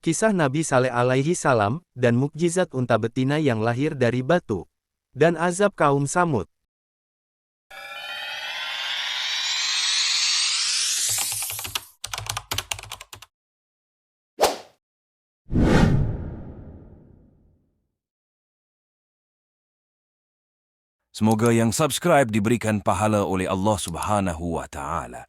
Kisah Nabi Saleh alaihi salam, dan mukjizat unta betina yang lahir dari batu. Dan azab kaum Samud. Semoga yang subscribe diberikan pahala oleh Allah Subhanahu wa Ta'ala.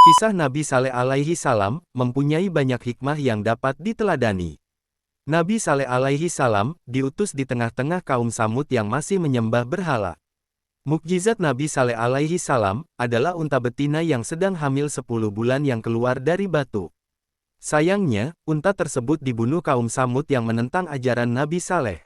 Kisah Nabi Saleh alaihi salam mempunyai banyak hikmah yang dapat diteladani. Nabi Saleh alaihi salam diutus di tengah-tengah kaum Samud yang masih menyembah berhala. Mukjizat Nabi Saleh alaihi salam adalah unta betina yang sedang hamil 10 bulan yang keluar dari batu. Sayangnya, unta tersebut dibunuh kaum Samud yang menentang ajaran Nabi Saleh.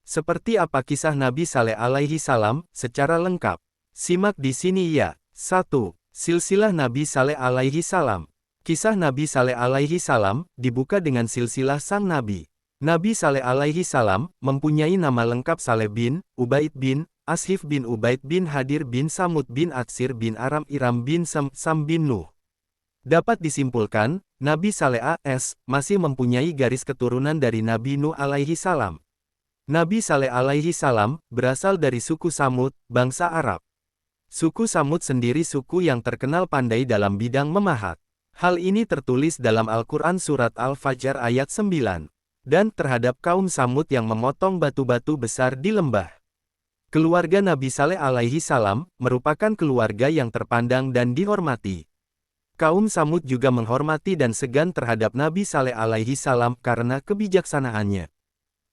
Seperti apa kisah Nabi Saleh alaihi salam secara lengkap? Simak di sini ya. 1. Silsilah Nabi Saleh alaihi salam. Kisah Nabi Saleh alaihi salam dibuka dengan silsilah sang nabi. Nabi Saleh alaihi salam mempunyai nama lengkap Saleh bin Ubaid bin Ashif bin Ubaid bin Hadir bin Samud bin Atsir bin Aram Iram bin Sam bin Nuh. Dapat disimpulkan, Nabi Saleh AS masih mempunyai garis keturunan dari Nabi Nuh alaihi salam. Nabi Saleh alaihi salam berasal dari suku Samud, bangsa Arab. Suku Samud sendiri suku yang terkenal pandai dalam bidang memahat. Hal ini tertulis dalam Al-Quran Surat Al-Fajr ayat 9. Dan terhadap kaum Samud yang memotong batu-batu besar di lembah. Keluarga Nabi Saleh alaihi salam merupakan keluarga yang terpandang dan dihormati. Kaum Samud juga menghormati dan segan terhadap Nabi Saleh alaihi salam karena kebijaksanaannya.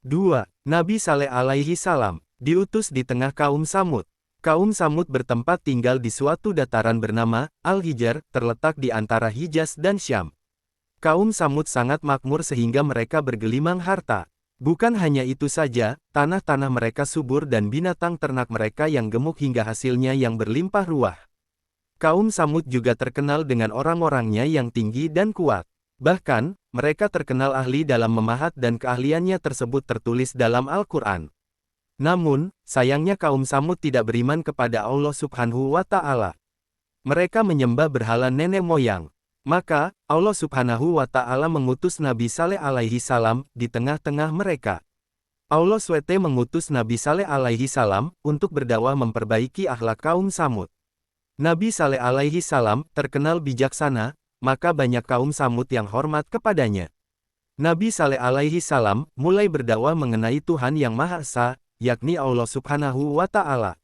2. Nabi Saleh alaihi salam diutus di tengah kaum Samud. Kaum Samud bertempat tinggal di suatu dataran bernama Al-Hijr, terletak di antara Hijaz dan Syam. Kaum Samud sangat makmur sehingga mereka bergelimang harta. Bukan hanya itu saja, tanah-tanah mereka subur dan binatang ternak mereka yang gemuk hingga hasilnya yang berlimpah ruah. Kaum Samud juga terkenal dengan orang-orangnya yang tinggi dan kuat. Bahkan, mereka terkenal ahli dalam memahat dan keahliannya tersebut tertulis dalam Al-Quran. Namun, sayangnya kaum Samud tidak beriman kepada Allah Subhanahu wa Ta'ala. Mereka menyembah berhala nenek moyang. Maka, Allah Subhanahu wa Ta'ala mengutus Nabi Saleh alaihi salam di tengah-tengah mereka. Allah SWT mengutus Nabi Saleh alaihi salam untuk berdakwah memperbaiki akhlak kaum Samud. Nabi Saleh alaihi salam terkenal bijaksana, maka banyak kaum Samud yang hormat kepadanya. Nabi Saleh alaihi salam mulai berdakwah mengenai Tuhan yang Maha Esa, yakni Allah Subhanahu wa Ta'ala.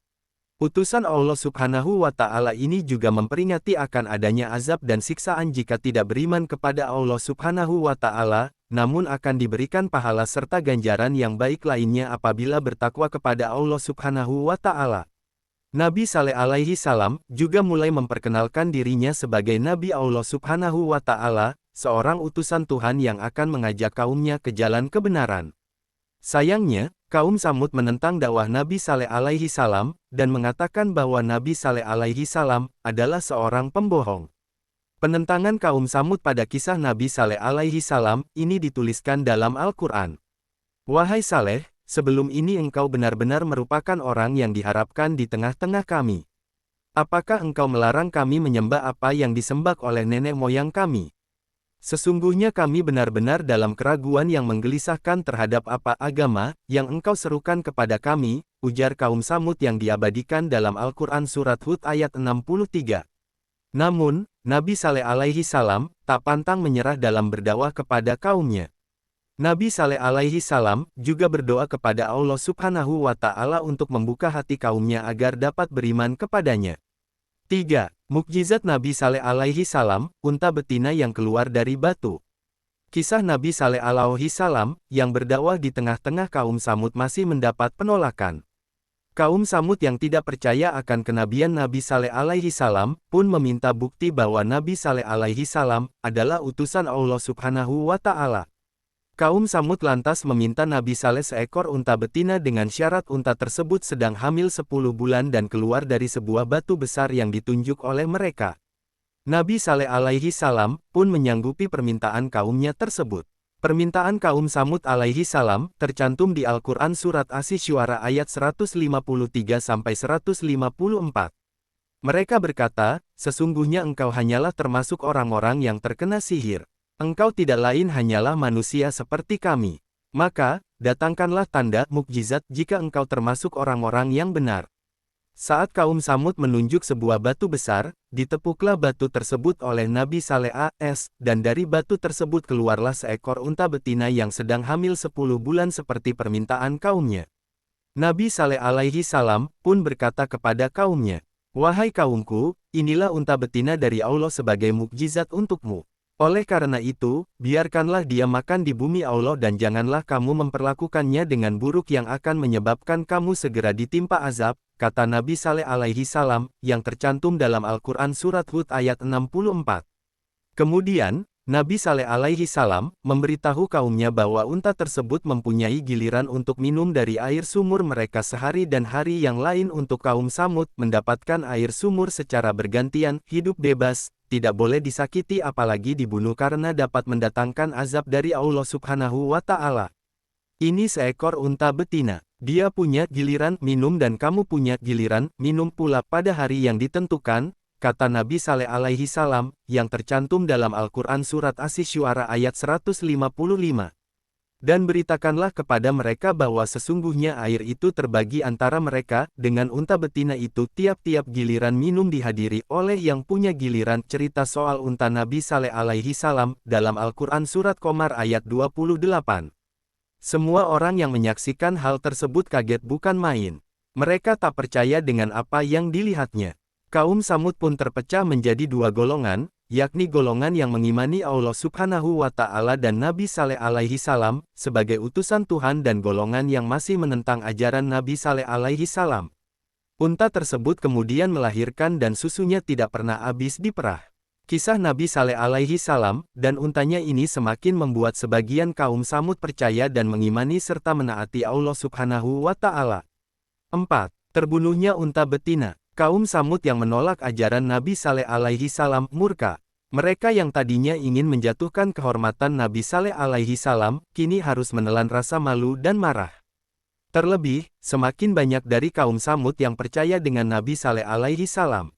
Utusan Allah Subhanahu wa Ta'ala ini juga memperingati akan adanya azab dan siksaan jika tidak beriman kepada Allah Subhanahu wa Ta'ala, namun akan diberikan pahala serta ganjaran yang baik lainnya apabila bertakwa kepada Allah Subhanahu wa Ta'ala. Nabi Saleh alaihi salam juga mulai memperkenalkan dirinya sebagai Nabi Allah Subhanahu wa Ta'ala, seorang utusan Tuhan yang akan mengajak kaumnya ke jalan kebenaran. Sayangnya, kaum Samud menentang dakwah Nabi Saleh alaihi salam, dan mengatakan bahwa Nabi Saleh alaihi salam adalah seorang pembohong. Penentangan kaum Samud pada kisah Nabi Saleh alaihi salam ini dituliskan dalam Al-Quran. Wahai Saleh, sebelum ini engkau benar-benar merupakan orang yang diharapkan di tengah-tengah kami. Apakah engkau melarang kami menyembah apa yang disembah oleh nenek moyang kami? Sesungguhnya kami benar-benar dalam keraguan yang menggelisahkan terhadap apa agama yang engkau serukan kepada kami, ujar kaum Samud yang diabadikan dalam Al-Quran Surat Hud ayat 63. Namun, Nabi Saleh alaihi salam tak pantang menyerah dalam berdakwah kepada kaumnya. Nabi Saleh alaihi salam juga berdoa kepada Allah Subhanahu wa Ta'ala untuk membuka hati kaumnya agar dapat beriman kepadanya. 3. Mukjizat Nabi Saleh alaihi salam, unta betina yang keluar dari batu. Kisah Nabi Saleh alaihi salam, yang berdakwah di tengah-tengah kaum Samud masih mendapat penolakan. Kaum Samud yang tidak percaya akan kenabian Nabi Saleh alaihi salam, pun meminta bukti bahwa Nabi Saleh alaihi salam, adalah utusan Allah Subhanahu wa Ta'ala. Kaum Samud lantas meminta Nabi Saleh seekor unta betina dengan syarat unta tersebut sedang hamil 10 bulan dan keluar dari sebuah batu besar yang ditunjuk oleh mereka. Nabi Saleh alaihi salam pun menyanggupi permintaan kaumnya tersebut. Permintaan kaum Samud alaihi salam tercantum di Al-Quran Surat As-Syu'ara ayat 153-154. Mereka berkata, sesungguhnya engkau hanyalah termasuk orang-orang yang terkena sihir. Engkau tidak lain hanyalah manusia seperti kami. Maka, datangkanlah tanda mukjizat jika engkau termasuk orang-orang yang benar. Saat kaum Samud menunjuk sebuah batu besar, ditepuklah batu tersebut oleh Nabi Saleh AS, dan dari batu tersebut keluarlah seekor unta betina yang sedang hamil 10 bulan seperti permintaan kaumnya. Nabi Saleh alaihi salam pun berkata kepada kaumnya, "Wahai kaumku, inilah unta betina dari Allah sebagai mukjizat untukmu. Oleh karena itu, biarkanlah dia makan di bumi Allah dan janganlah kamu memperlakukannya dengan buruk yang akan menyebabkan kamu segera ditimpa azab," kata Nabi Saleh alaihi salam, yang tercantum dalam Al-Quran Surat Hud ayat 64. Kemudian, Nabi Saleh alaihi salam memberitahu kaumnya bahwa unta tersebut mempunyai giliran untuk minum dari air sumur mereka sehari dan hari yang lain untuk kaum Samud mendapatkan air sumur secara bergantian, hidup bebas, tidak boleh disakiti apalagi dibunuh karena dapat mendatangkan azab dari Allah Subhanahu wa Ta'ala. Ini seekor unta betina. Dia punya giliran minum dan kamu punya giliran minum pula pada hari yang ditentukan, kata Nabi Saleh alaihi salam, yang tercantum dalam Al-Quran Surat Asy-Syu'ara ayat 155. Dan beritakanlah kepada mereka bahwa sesungguhnya air itu terbagi antara mereka, dengan unta betina itu tiap-tiap giliran minum dihadiri oleh yang punya giliran. Cerita soal unta Nabi Saleh alaihi salam, dalam Al-Quran Surat Qamar ayat 28. Semua orang yang menyaksikan hal tersebut kaget bukan main. Mereka tak percaya dengan apa yang dilihatnya. Kaum Samud pun terpecah menjadi dua golongan, yakni golongan yang mengimani Allah Subhanahu wa Ta'ala dan Nabi Saleh alaihi salam sebagai utusan Tuhan dan golongan yang masih menentang ajaran Nabi Saleh alaihi salam. Unta tersebut kemudian melahirkan dan susunya tidak pernah habis diperah. Kisah Nabi Saleh alaihi salam dan untanya ini semakin membuat sebagian kaum Samud percaya dan mengimani serta menaati Allah Subhanahu wa Ta'ala. 4. Terbunuhnya unta betina. Kaum Samud yang menolak ajaran Nabi Saleh alaihi salam murka. Mereka yang tadinya ingin menjatuhkan kehormatan Nabi Saleh alaihi salam, kini harus menelan rasa malu dan marah. Terlebih, semakin banyak dari kaum Samud yang percaya dengan Nabi Saleh alaihi salam.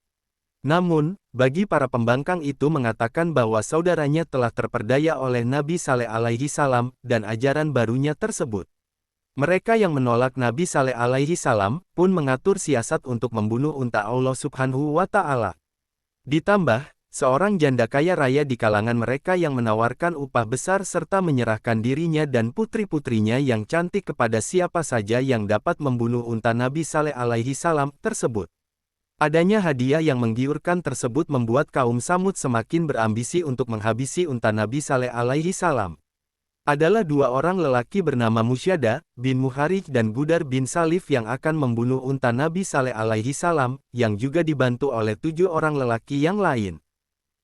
Namun, bagi para pembangkang itu mengatakan bahwa saudaranya telah terperdaya oleh Nabi Saleh alaihi salam dan ajaran barunya tersebut. Mereka yang menolak Nabi Saleh alaihi salam pun mengatur siasat untuk membunuh unta Allah Subhanahu wa Ta'ala. Ditambah, seorang janda kaya raya di kalangan mereka yang menawarkan upah besar serta menyerahkan dirinya dan putri-putrinya yang cantik kepada siapa saja yang dapat membunuh unta Nabi Saleh alaihi salam tersebut. Adanya hadiah yang menggiurkan tersebut membuat kaum Samud semakin berambisi untuk menghabisi unta Nabi Saleh alaihi salam. Adalah dua orang lelaki bernama Musyada bin Muharij dan Gudar bin Salif yang akan membunuh unta Nabi Saleh alaihi salam, yang juga dibantu oleh 7 orang lelaki yang lain.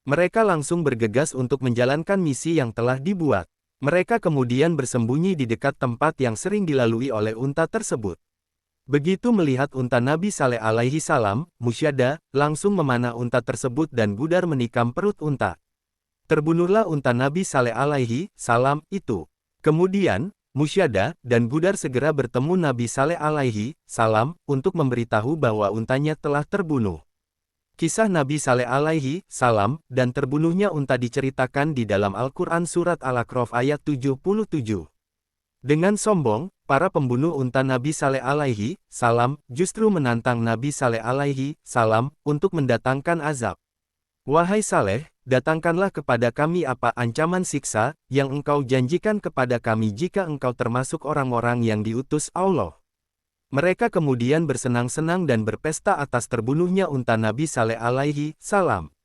Mereka langsung bergegas untuk menjalankan misi yang telah dibuat. Mereka kemudian bersembunyi di dekat tempat yang sering dilalui oleh unta tersebut. Begitu melihat unta Nabi Saleh alaihi salam, Musyada langsung memanah unta tersebut dan Gudar menikam perut unta. Terbunuhlah unta Nabi Saleh alaihi salam itu. Kemudian, Musyada dan Gudar segera bertemu Nabi Saleh alaihi salam untuk memberitahu bahwa untanya telah terbunuh. Kisah Nabi Saleh alaihi salam dan terbunuhnya unta diceritakan di dalam Al-Quran Surat Al-A'raf ayat 77. Dengan sombong, para pembunuh unta Nabi Saleh alaihi salam justru menantang Nabi Saleh alaihi salam untuk mendatangkan azab. Wahai Saleh, datangkanlah kepada kami apa ancaman siksa yang engkau janjikan kepada kami jika engkau termasuk orang-orang yang diutus Allah. Mereka kemudian bersenang-senang dan berpesta atas terbunuhnya unta Nabi Saleh alaihi salam.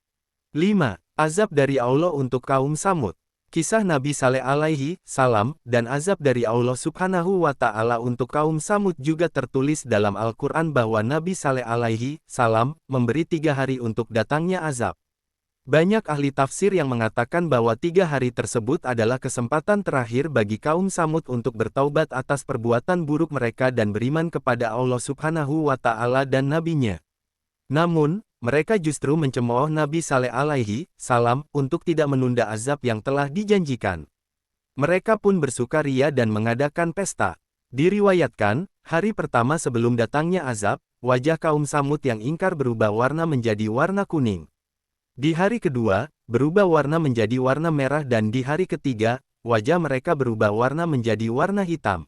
5. Azab dari Allah untuk kaum Samud. Kisah Nabi Saleh alaihi salam dan azab dari Allah Subhanahu wa Ta'ala untuk kaum Samud juga tertulis dalam Al-Quran bahwa Nabi Saleh alaihi salam memberi 3 hari untuk datangnya azab. Banyak ahli tafsir yang mengatakan bahwa 3 hari tersebut adalah kesempatan terakhir bagi kaum Samud untuk bertaubat atas perbuatan buruk mereka dan beriman kepada Allah Subhanahu wa Ta'ala dan Nabi-Nya. Namun, mereka justru mencemooh Nabi Saleh alaihi salam untuk tidak menunda azab yang telah dijanjikan. Mereka pun bersukaria dan mengadakan pesta. Diriwayatkan, hari pertama sebelum datangnya azab, wajah kaum Samud yang ingkar berubah warna menjadi warna kuning. Di hari kedua, berubah warna menjadi warna merah dan di hari ketiga, wajah mereka berubah warna menjadi warna hitam.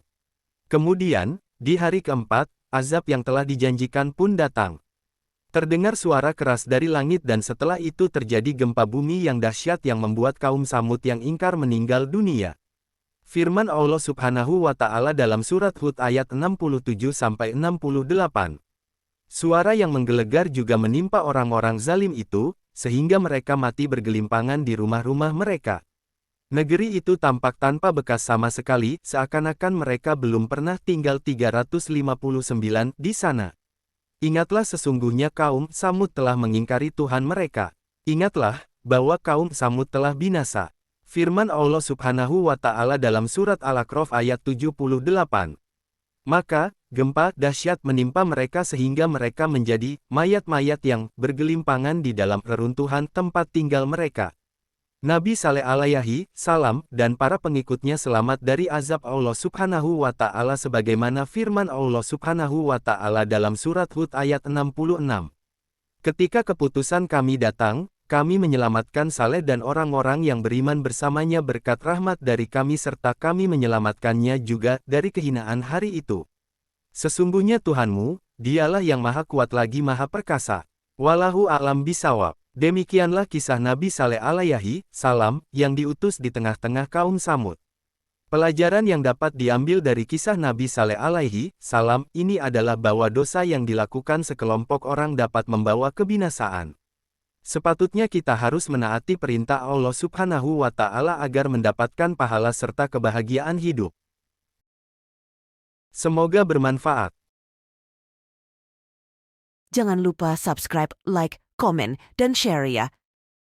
Kemudian, di hari keempat, azab yang telah dijanjikan pun datang. Terdengar suara keras dari langit dan setelah itu terjadi gempa bumi yang dahsyat yang membuat kaum Samud yang ingkar meninggal dunia. Firman Allah Subhanahu wa Ta'ala dalam surat Hud ayat 67-68. Suara yang menggelegar juga menimpa orang-orang zalim itu, sehingga mereka mati bergelimpangan di rumah-rumah mereka. Negeri itu tampak tanpa bekas sama sekali, seakan-akan mereka belum pernah tinggal 359 di sana. Ingatlah sesungguhnya kaum Samud telah mengingkari Tuhan mereka. Ingatlah, bahwa kaum Samud telah binasa. Firman Allah Subhanahu wa Ta'ala dalam surat Al-A'raf ayat 78. Maka, gempa dahsyat menimpa mereka sehingga mereka menjadi mayat-mayat yang bergelimpangan di dalam reruntuhan tempat tinggal mereka. Nabi Saleh alaihi salam dan para pengikutnya selamat dari azab Allah Subhanahu wa Ta'ala sebagaimana firman Allah Subhanahu wa Ta'ala dalam surat Hud ayat 66. Ketika keputusan kami datang, kami menyelamatkan Saleh dan orang-orang yang beriman bersamanya berkat rahmat dari kami serta kami menyelamatkannya juga dari kehinaan hari itu. Sesungguhnya Tuhanmu, dialah yang maha kuat lagi maha perkasa. Wallahu a'lam bisawab. Demikianlah kisah Nabi Saleh alaihi salam yang diutus di tengah-tengah kaum Samud. Pelajaran yang dapat diambil dari kisah Nabi Saleh alaihi salam ini adalah bahwa dosa yang dilakukan sekelompok orang dapat membawa kebinasaan. Sepatutnya kita harus menaati perintah Allah Subhanahu wa Ta'ala agar mendapatkan pahala serta kebahagiaan hidup. Semoga bermanfaat. Jangan lupa subscribe, like, komen, dan share ya.